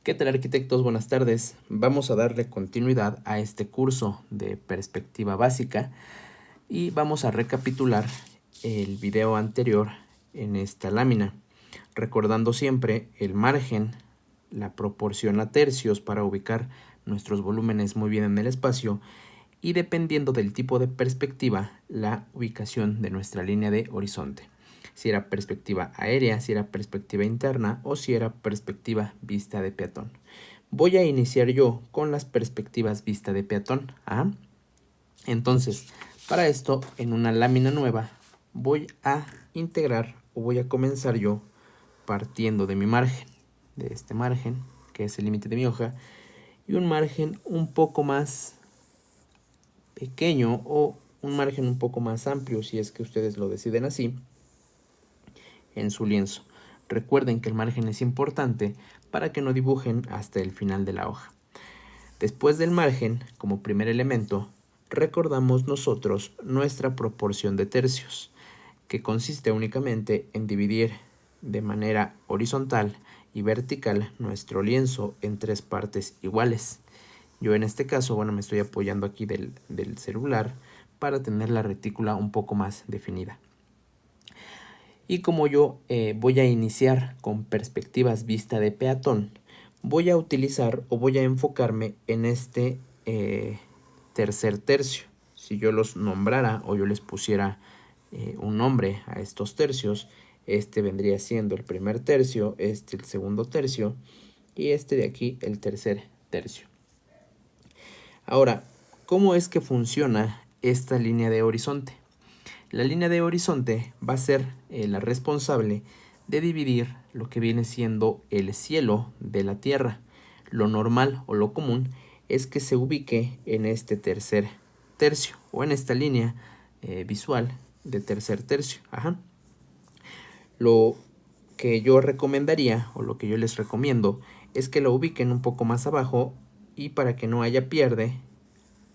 ¿Qué tal, arquitectos? Buenas tardes. Vamos a darle continuidad a este curso de perspectiva básica y vamos a recapitular el video anterior en esta lámina, recordando siempre el margen, la proporción a tercios para ubicar nuestros volúmenes muy bien en el espacio y, dependiendo del tipo de perspectiva, la ubicación de nuestra línea de horizonte. Si era perspectiva aérea, si era perspectiva interna o si era perspectiva vista de peatón. Voy a iniciar yo con las perspectivas vista de peatón. Entonces, para esto, en una lámina nueva, voy a integrar o voy a comenzar yo partiendo de mi margen, de este margen, que es el límite de mi hoja, y un margen un poco más pequeño o un margen un poco más amplio, si es que ustedes lo deciden así, en su lienzo. Recuerden que el margen es importante para que no dibujen hasta el final de la hoja. Después del margen, como primer elemento, recordamos nosotros nuestra proporción de tercios, que consiste únicamente en dividir de manera horizontal y vertical nuestro lienzo en tres partes iguales. Yo en este caso, me estoy apoyando aquí del celular para tener la retícula un poco más definida. Y como yo voy a iniciar con perspectivas vista de peatón, voy a utilizar o voy a enfocarme en este tercer tercio. Si yo los nombrara o yo les pusiera un nombre a estos tercios, este vendría siendo el primer tercio, este el segundo tercio y este de aquí el tercer tercio. Ahora, ¿cómo es que funciona esta línea de horizonte? La línea de horizonte va a ser la responsable de dividir lo que viene siendo el cielo de la tierra. Lo normal o lo común es que se ubique en este tercer tercio o en esta línea visual de tercer tercio. Lo que yo recomendaría o lo que yo les recomiendo es que lo ubiquen un poco más abajo y, para que no haya pierde,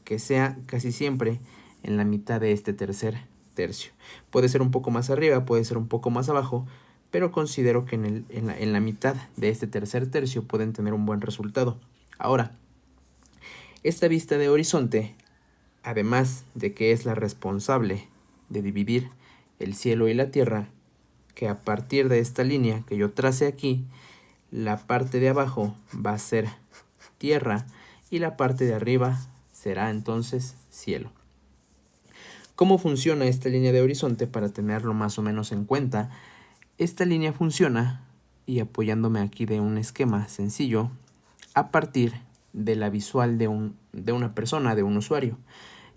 que sea casi siempre en la mitad de este tercer tercio. Puede ser un poco más arriba, puede ser un poco más abajo, pero considero que en la mitad de este tercer tercio pueden tener un buen resultado. Ahora, esta vista de horizonte, además de que es la responsable de dividir el cielo y la tierra, que a partir de esta línea que yo trace aquí, la parte de abajo va a ser tierra y la parte de arriba será entonces cielo. ¿Cómo funciona esta línea de horizonte para tenerlo más o menos en cuenta? Esta línea funciona, y apoyándome aquí de un esquema sencillo, a partir de la visual de una persona, de un usuario,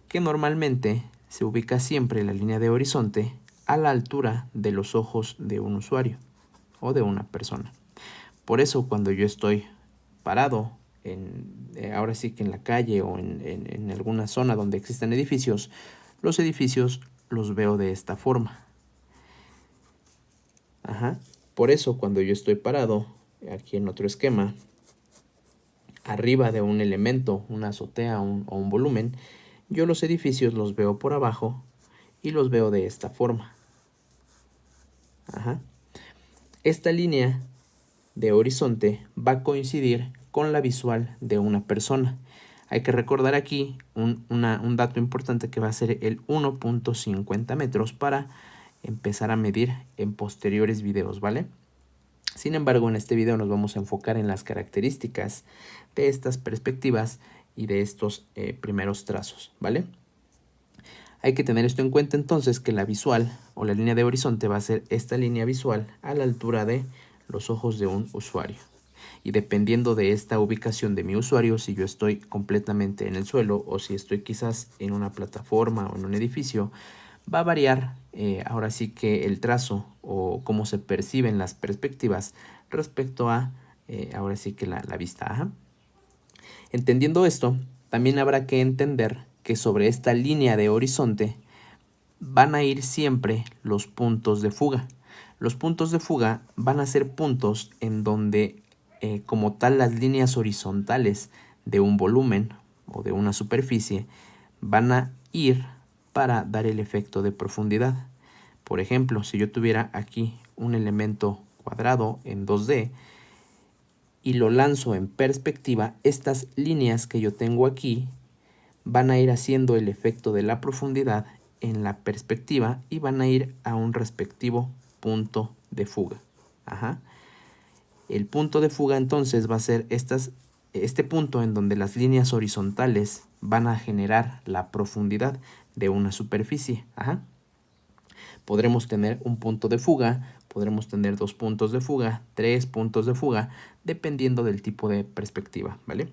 que normalmente se ubica siempre la línea de horizonte a la altura de los ojos de un usuario o de una persona. Por eso, cuando yo estoy parado, ahora sí que en la calle o en alguna zona donde existen edificios, los edificios los veo de esta forma. Por eso, cuando yo estoy parado, aquí en otro esquema, arriba de un elemento, una azotea o un volumen, yo los edificios los veo por abajo y los veo de esta forma. Esta línea de horizonte va a coincidir con la visual de una persona. Hay que recordar aquí un dato importante, que va a ser el 1.50 metros para empezar a medir en posteriores videos, ¿vale? Sin embargo, en este video nos vamos a enfocar en las características de estas perspectivas y de estos primeros trazos, ¿vale? Hay que tener esto en cuenta entonces, que la visual o la línea de horizonte va a ser esta línea visual a la altura de los ojos de un usuario. Y dependiendo de esta ubicación de mi usuario, si yo estoy completamente en el suelo o si estoy quizás en una plataforma o en un edificio, va a variar ahora sí que el trazo o cómo se perciben las perspectivas respecto a ahora sí que la vista. Entendiendo esto, también habrá que entender que sobre esta línea de horizonte van a ir siempre los puntos de fuga. Los puntos de fuga van a ser puntos en donde como tal las líneas horizontales de un volumen o de una superficie van a ir para dar el efecto de profundidad. Por ejemplo, si yo tuviera aquí un elemento cuadrado en 2D y lo lanzo en perspectiva, estas líneas que yo tengo aquí van a ir haciendo el efecto de la profundidad en la perspectiva y van a ir a un respectivo punto de fuga. Ajá. El punto de fuga entonces va a ser este punto en donde las líneas horizontales van a generar la profundidad de una superficie. Ajá. Podremos tener un punto de fuga, podremos tener 2 puntos de fuga, 3 puntos de fuga, dependiendo del tipo de perspectiva, ¿vale?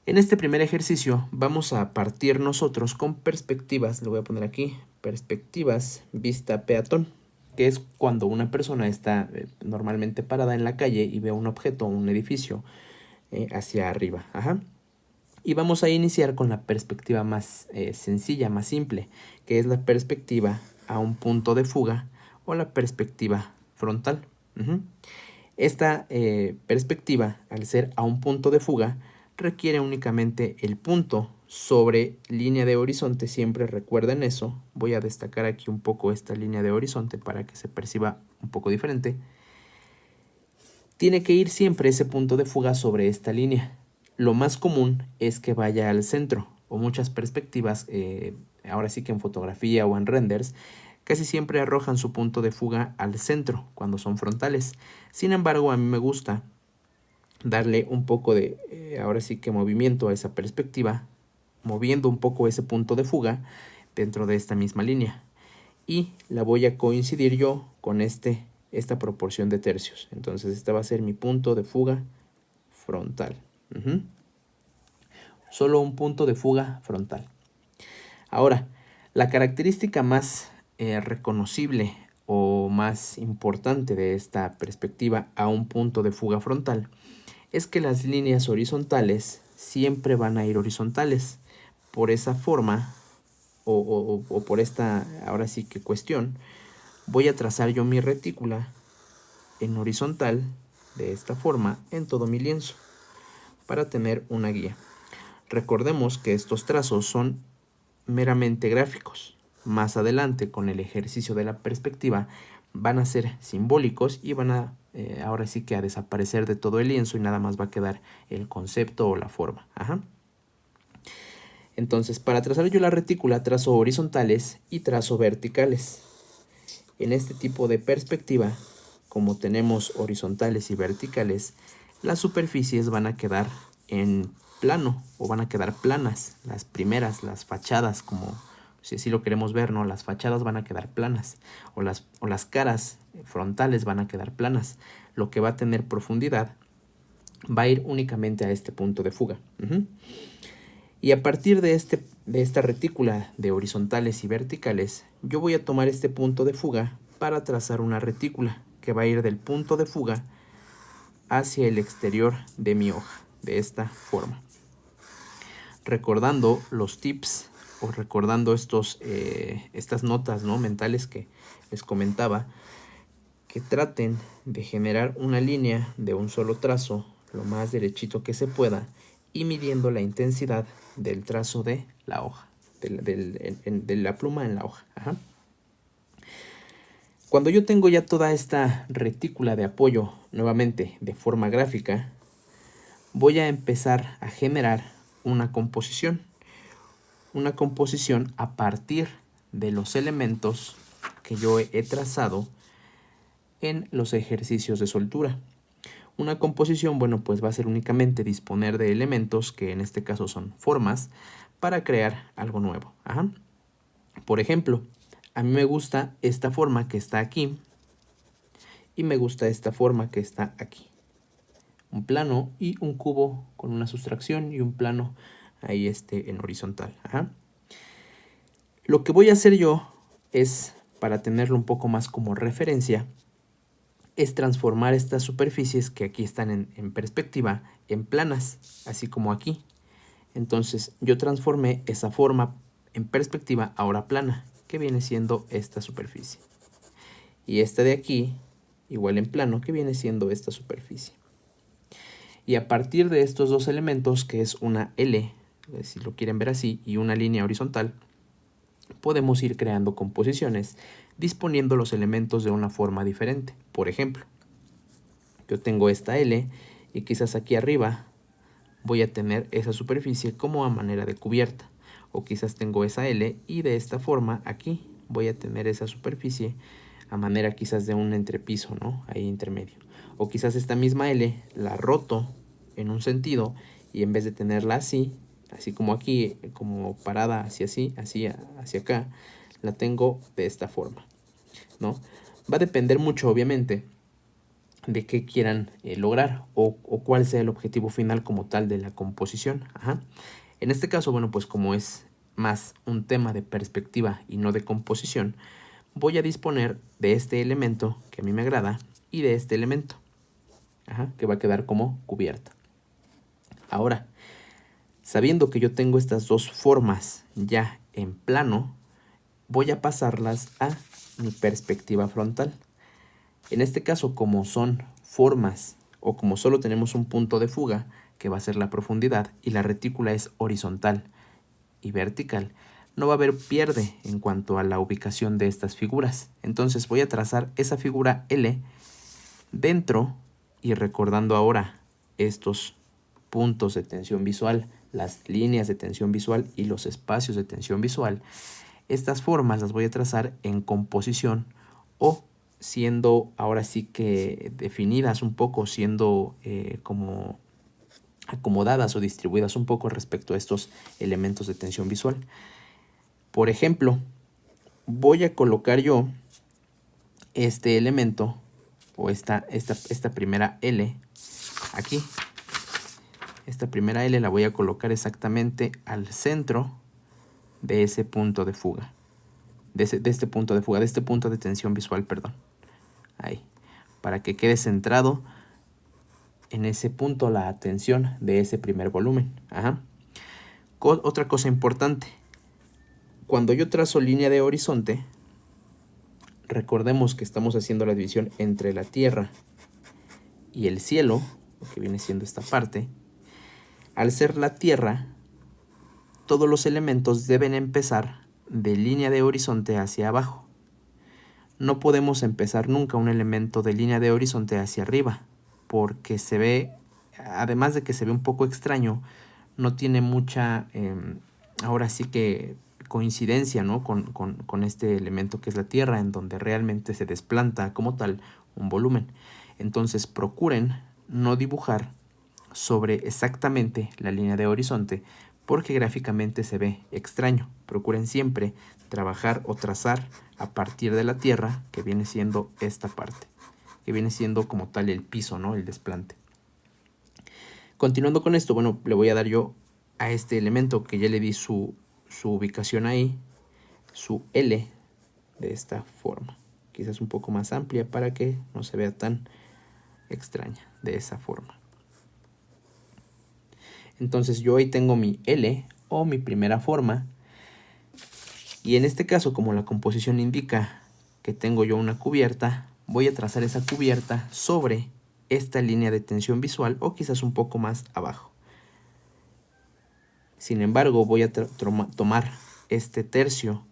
En este primer ejercicio vamos a partir nosotros con perspectivas, lo voy a poner aquí, perspectivas vista peatón, que es cuando una persona está normalmente parada en la calle y ve un objeto o un edificio hacia arriba. Ajá. Y vamos a iniciar con la perspectiva más sencilla, más simple, que es la perspectiva a un punto de fuga o la perspectiva frontal. Esta perspectiva, al ser a un punto de fuga, requiere únicamente el punto sobre línea de horizonte. Siempre recuerden eso. Voy a destacar aquí un poco esta línea de horizonte para que se perciba un poco diferente. Tiene que ir siempre ese punto de fuga sobre esta línea. Lo más común es que vaya al centro, o muchas perspectivas, ahora sí que en fotografía o en renders, casi siempre arrojan su punto de fuga al centro cuando son frontales. Sin embargo, a mí me gusta darle un poco de, ahora sí que movimiento a esa perspectiva, moviendo un poco ese punto de fuga dentro de esta misma línea. Y la voy a coincidir yo con esta proporción de tercios. Entonces, este va a ser mi punto de fuga frontal. Solo un punto de fuga frontal. Ahora, la característica más reconocible o más importante de esta perspectiva a un punto de fuga frontal es que las líneas horizontales siempre van a ir horizontales. Por esa forma o por esta, ahora sí que cuestión, voy a trazar yo mi retícula en horizontal de esta forma en todo mi lienzo para tener una guía. Recordemos que estos trazos son meramente gráficos. Más adelante, con el ejercicio de la perspectiva, van a ser simbólicos y van a, ahora sí que a desaparecer de todo el lienzo y nada más va a quedar el concepto o la forma. Ajá. Entonces, para trazar yo la retícula, trazo horizontales y trazo verticales. En este tipo de perspectiva, como tenemos horizontales y verticales, las superficies van a quedar en plano o van a quedar planas. Las primeras, las fachadas, como si así lo queremos ver, ¿no? Las fachadas van a quedar planas o las caras frontales van a quedar planas. Lo que va a tener profundidad va a ir únicamente a este punto de fuga. Y a partir de esta retícula de horizontales y verticales, yo voy a tomar este punto de fuga para trazar una retícula que va a ir del punto de fuga hacia el exterior de mi hoja, de esta forma. Recordando los tips o recordando estas notas, ¿no?, mentales que les comentaba, que traten de generar una línea de un solo trazo lo más derechito que se pueda y midiendo la intensidad del trazo de la hoja, de la pluma en la hoja. Ajá. Cuando yo tengo ya toda esta retícula de apoyo nuevamente de forma gráfica, voy a empezar a generar una composición a partir de los elementos que yo he trazado en los ejercicios de soltura. Una composición, bueno, pues va a ser únicamente disponer de elementos, que en este caso son formas, para crear algo nuevo. Ajá. Por ejemplo, a mí me gusta esta forma que está aquí y me gusta esta forma que está aquí. Un plano y un cubo con una sustracción y un plano ahí en horizontal. Ajá. Lo que voy a hacer yo es, para tenerlo un poco más como referencia, es transformar estas superficies que aquí están en perspectiva en planas, así como aquí. Entonces yo transformé esa forma en perspectiva ahora plana, que viene siendo esta superficie. Y esta de aquí, igual en plano, que viene siendo esta superficie. Y a partir de estos dos elementos, que es una L, si lo quieren ver así, y una línea horizontal, podemos ir creando composiciones disponiendo los elementos de una forma diferente. Por ejemplo, yo tengo esta L y quizás aquí arriba voy a tener esa superficie como a manera de cubierta, o quizás tengo esa L y de esta forma aquí voy a tener esa superficie a manera quizás de un entrepiso, ¿no? Ahí intermedio. O quizás esta misma L la roto en un sentido y en vez de tenerla así, así como aquí, como parada hacia así, hacia acá, la tengo de esta forma, ¿no? Va a depender mucho, obviamente, de qué quieran lograr o cuál sea el objetivo final como tal de la composición. Ajá. En este caso, bueno, pues como es más un tema de perspectiva y no de composición, voy a disponer de este elemento que a mí me agrada y de este elemento, ajá, que va a quedar como cubierta. Ahora, sabiendo que yo tengo estas dos formas ya en plano, voy a pasarlas a mi perspectiva frontal. En este caso, como son formas o como solo tenemos un punto de fuga, que va a ser la profundidad, y la retícula es horizontal y vertical, no va a haber pierde en cuanto a la ubicación de estas figuras. Entonces voy a trazar esa figura L dentro y recordando ahora estos puntos de tensión visual, las líneas de tensión visual y los espacios de tensión visual. Estas formas las voy a trazar en composición o siendo ahora sí que definidas un poco, siendo como acomodadas o distribuidas un poco respecto a estos elementos de tensión visual. Por ejemplo, voy a colocar yo este elemento o esta primera L aquí. Esta primera L la voy a colocar exactamente al centro de ese punto de fuga. De este punto de fuga, de este punto de tensión visual, perdón. Ahí. Para que quede centrado en ese punto la atención de ese primer volumen. Ajá. Otra cosa importante. Cuando yo trazo línea de horizonte, recordemos que estamos haciendo la división entre la tierra y el cielo, que viene siendo esta parte. Al ser la tierra, todos los elementos deben empezar de línea de horizonte hacia abajo. No podemos empezar nunca un elemento de línea de horizonte hacia arriba, porque se ve, además de que se ve un poco extraño, no tiene mucha, ahora sí que coincidencia, ¿no? con este elemento que es la Tierra, en donde realmente se desplanta como tal un volumen. Entonces procuren no dibujar sobre exactamente la línea de horizonte, porque gráficamente se ve extraño. Procuren siempre trabajar o trazar a partir de la tierra, que viene siendo esta parte, que viene siendo como tal el piso, ¿no? El desplante. Continuando con esto, bueno, le voy a dar yo a este elemento que ya le di su ubicación ahí, su L de esta forma. Quizás un poco más amplia para que no se vea tan extraña, de esa forma. Entonces yo ahí tengo mi L o mi primera forma. Y en este caso, como la composición indica que tengo yo una cubierta, voy a trazar esa cubierta sobre esta línea de tensión visual o quizás un poco más abajo. Sin embargo, voy a tomar este tercio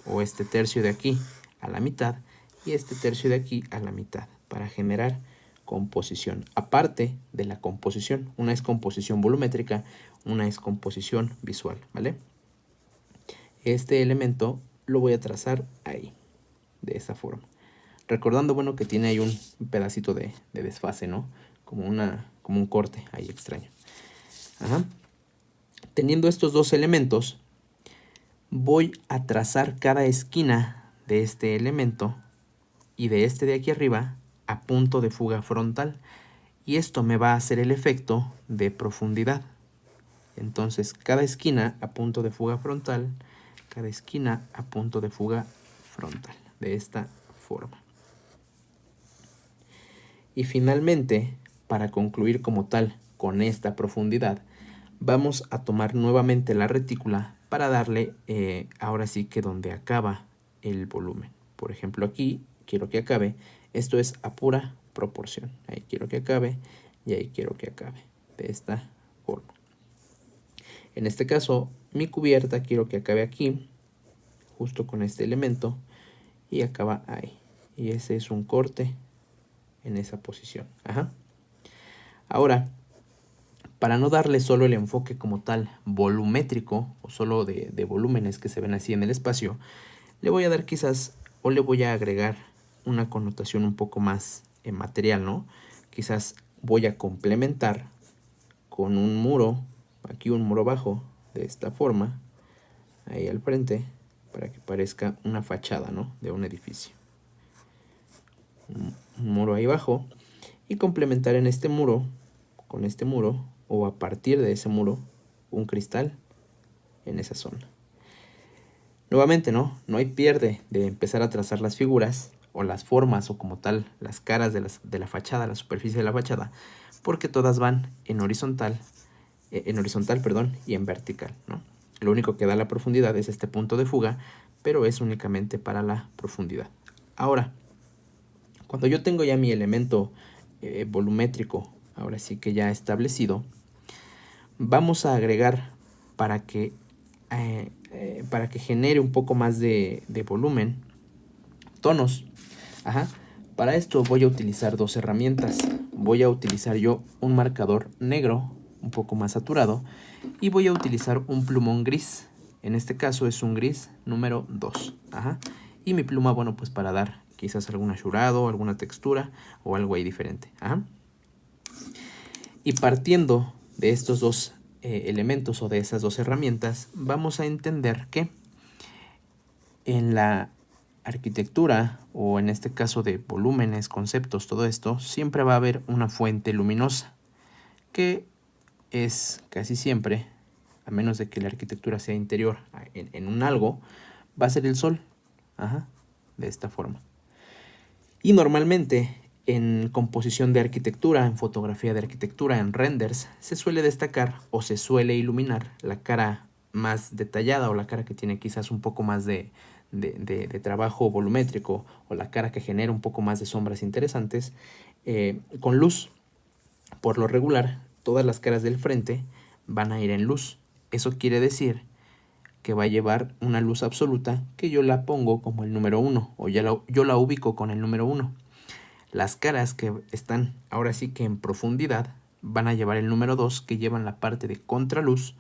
o este tercio de aquí a la mitad y este tercio de aquí a la mitad para generar composición. Aparte de la composición, una es composición volumétrica, una es composición visual, ¿vale? Este elemento lo voy a trazar ahí, de esa forma. Recordando, bueno, que tiene ahí un pedacito de desfase, ¿no? Como un corte ahí extraño. Ajá. Teniendo estos dos elementos, voy a trazar cada esquina de este elemento y de este de aquí arriba a punto de fuga frontal. Y esto me va a hacer el efecto de profundidad. Entonces, cada esquina a punto de fuga frontal, cada esquina a punto de fuga frontal, de esta forma. Y finalmente, para concluir como tal con esta profundidad, vamos a tomar nuevamente la retícula para darle ahora sí que donde acaba el volumen. Por ejemplo, aquí quiero que acabe, esto es a pura proporción. Ahí quiero que acabe y ahí quiero que acabe, de esta forma. En este caso, mi cubierta quiero que acabe aquí, justo con este elemento, y acaba ahí. Y ese es un corte en esa posición. Ajá. Ahora, para no darle solo el enfoque como tal volumétrico o solo de volúmenes que se ven así en el espacio, le voy a dar quizás o le voy a agregar una connotación un poco más material, ¿no? Quizás voy a complementar con un muro, aquí un muro bajo, de esta forma, ahí al frente, para que parezca una fachada, ¿no? De un edificio. Un muro ahí abajo y complementar en este muro, con este muro, o a partir de ese muro, un cristal en esa zona. Nuevamente, no hay pierde de empezar a trazar las figuras o las formas o como tal las caras de la fachada, la superficie de la fachada, porque todas van en horizontal, perdón, y en vertical, ¿no? Lo único que da la profundidad es este punto de fuga, pero es únicamente para la profundidad. Ahora, cuando yo tengo ya mi elemento volumétrico, ahora sí que ya establecido, vamos a agregar para que genere un poco más de volumen, tonos. Ajá. Para esto voy a utilizar dos herramientas. Voy a utilizar yo un marcador negro, un poco más saturado, y voy a utilizar un plumón gris. En este caso es un gris número 2. Ajá. Y mi pluma, bueno, pues para dar quizás algún achurado, alguna textura o algo ahí diferente. Ajá. Y partiendo de estos dos elementos o de esas dos herramientas, vamos a entender que en la arquitectura, o en este caso de volúmenes, conceptos, todo esto, siempre va a haber una fuente luminosa, que es casi siempre, a menos de que la arquitectura sea interior en un algo, va a ser el sol. Ajá, de esta forma. Y normalmente en composición de arquitectura, en fotografía de arquitectura, en renders, se suele destacar o se suele iluminar la cara más detallada o la cara que tiene quizás un poco más de trabajo volumétrico o la cara que genera un poco más de sombras interesantes con luz. Por lo regular, todas las caras del frente van a ir en luz. Eso quiere decir que va a llevar una luz absoluta que yo la pongo como el número 1 o yo la ubico con el número 1. Las caras que están ahora sí que en profundidad van a llevar el número 2 que llevan la parte de contraluz,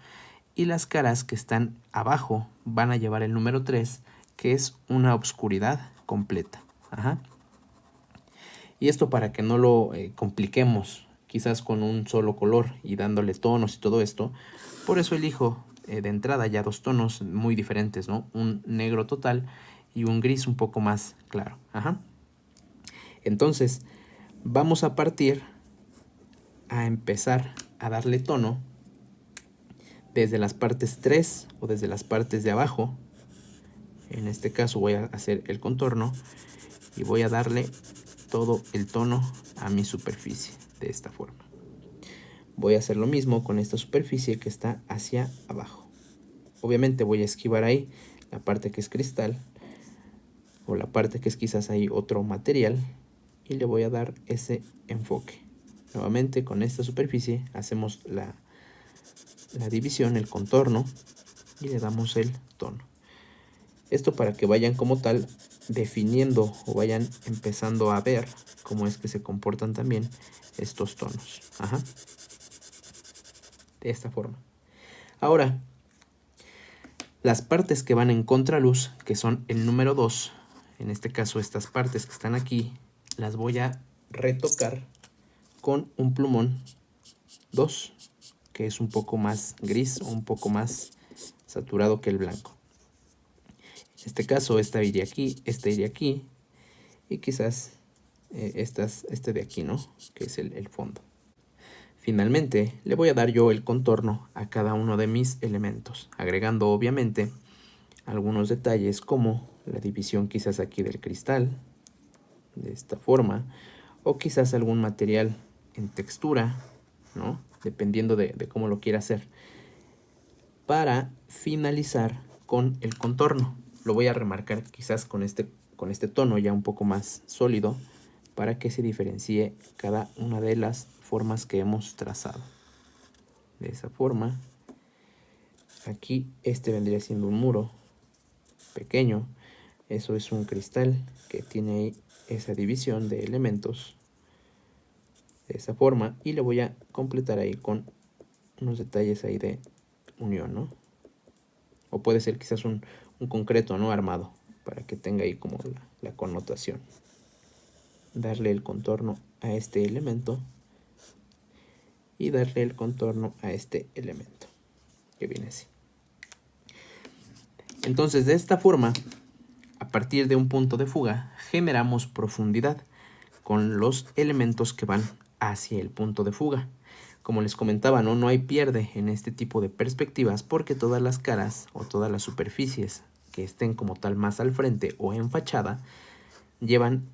y las caras que están abajo van a llevar el número 3 que es una obscuridad completa. Ajá. Y esto para que no lo compliquemos quizás con un solo color y dándole tonos y todo esto, por eso elijo de entrada ya dos tonos muy diferentes, ¿no? Un negro total y un gris un poco más claro. Ajá. Entonces, vamos a partir a empezar a darle tono desde las partes 3 o desde las partes de abajo. En este caso voy a hacer el contorno y voy a darle todo el tono a mi superficie de esta forma. Voy a hacer lo mismo con esta superficie que está hacia abajo. Obviamente voy a esquivar ahí la parte que es cristal o la parte que es quizás ahí otro material y le voy a dar ese enfoque. Nuevamente con esta superficie hacemos la división, el contorno, y le damos el tono. Esto para que vayan como tal definiendo o vayan empezando a ver cómo es que se comportan también estos tonos. Ajá. De esta forma. Ahora, las partes que van en contraluz, que son el número 2, en este caso estas partes que están aquí, las voy a retocar con un plumón 2, que es un poco más gris o un poco más saturado que el blanco. En este caso, esta iría aquí, este iría aquí, y quizás este de aquí, ¿no? Que es el fondo. Finalmente, le voy a dar yo el contorno a cada uno de mis elementos, agregando obviamente algunos detalles como la división quizás aquí del cristal, de esta forma, o quizás algún material en textura, ¿no? Dependiendo de cómo lo quiera hacer. Para finalizar con el contorno, lo voy a remarcar quizás con este tono ya un poco más sólido para que se diferencie cada una de las formas que hemos trazado. De esa forma, aquí este vendría siendo un muro pequeño, eso es un cristal que tiene ahí esa división de elementos. de esa forma y le voy a completar ahí con unos detalles ahí de unión, ¿no? O puede ser quizás un concreto, ¿no? Armado, para que tenga ahí como la connotación. Darle el contorno a este elemento y darle el contorno a este elemento, que viene así. Entonces, de esta forma, a partir de un punto de fuga, generamos profundidad con los elementos que van hacia el punto de fuga. Como les comentaba, no hay pierde en este tipo de perspectivas porque todas las caras o todas las superficies que estén como tal más al frente o en fachada llevan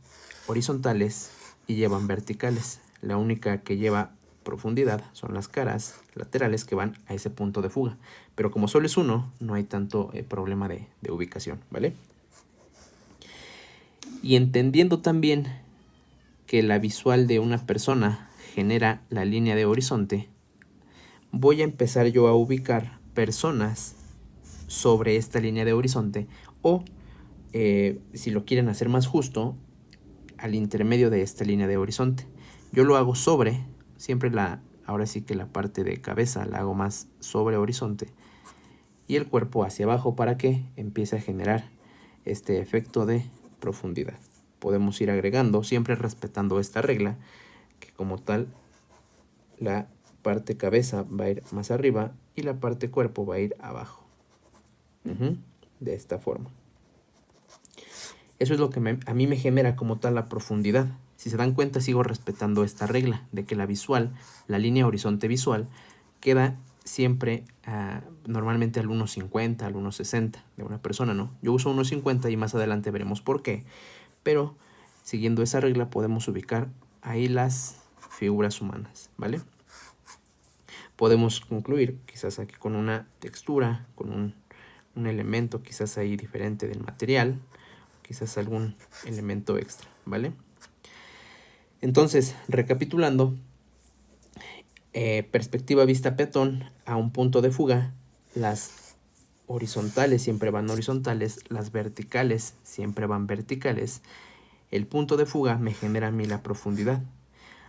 horizontales y llevan verticales. La única que lleva profundidad son las caras laterales que van a ese punto de fuga. Pero como solo es uno, no hay tanto problema de ubicación, ¿vale? Y entendiendo también que la visual de una persona genera la línea de horizonte, voy a empezar yo a ubicar personas sobre esta línea de horizonte o, si lo quieren hacer más justo, al intermedio de esta línea de horizonte. Yo lo hago sobre, siempre ahora sí que la parte de cabeza la hago más sobre horizonte y el cuerpo hacia abajo para que empiece a generar este efecto de profundidad. Podemos ir agregando, siempre respetando esta regla, que como tal la parte cabeza va a ir más arriba y la parte cuerpo va a ir abajo. De esta forma. Eso es lo que a mí me genera como tal la profundidad. Si se dan cuenta, sigo respetando esta regla de que la visual, la línea horizonte visual, queda siempre normalmente al 1.50, al 1.60 de una persona, ¿no? Yo uso 1.50 y más adelante veremos por qué. Pero siguiendo esa regla podemos ubicar ahí las figuras humanas, ¿vale? Podemos concluir quizás aquí con una textura, con un elemento quizás ahí diferente del material, quizás algún elemento extra, ¿vale? Entonces, recapitulando, perspectiva vista peatón a un punto de fuga, las horizontales siempre van horizontales, las verticales siempre van verticales. El punto de fuga me genera a mí la profundidad.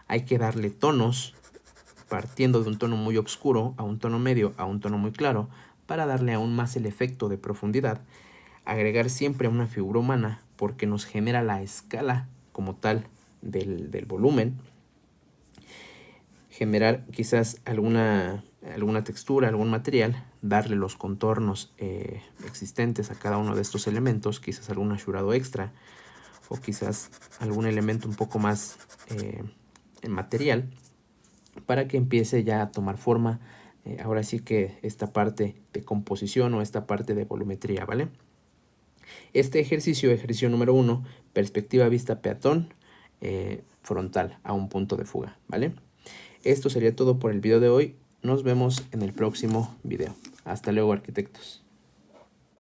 Hay que darle tonos, partiendo de un tono muy oscuro a un tono medio a un tono muy claro, para darle aún más el efecto de profundidad. Agregar siempre una figura humana porque nos genera la escala como tal del volumen. Generar quizás alguna textura, algún material, darle los contornos existentes a cada uno de estos elementos, quizás algún asurado extra o quizás algún elemento un poco más material para que empiece ya a tomar forma ahora sí que esta parte de composición o esta parte de volumetría, ¿vale? Este ejercicio número 1, perspectiva vista peatón frontal a un punto de fuga, ¿vale? Esto sería todo por el video de hoy. Nos vemos en el próximo video. Hasta luego, arquitectos.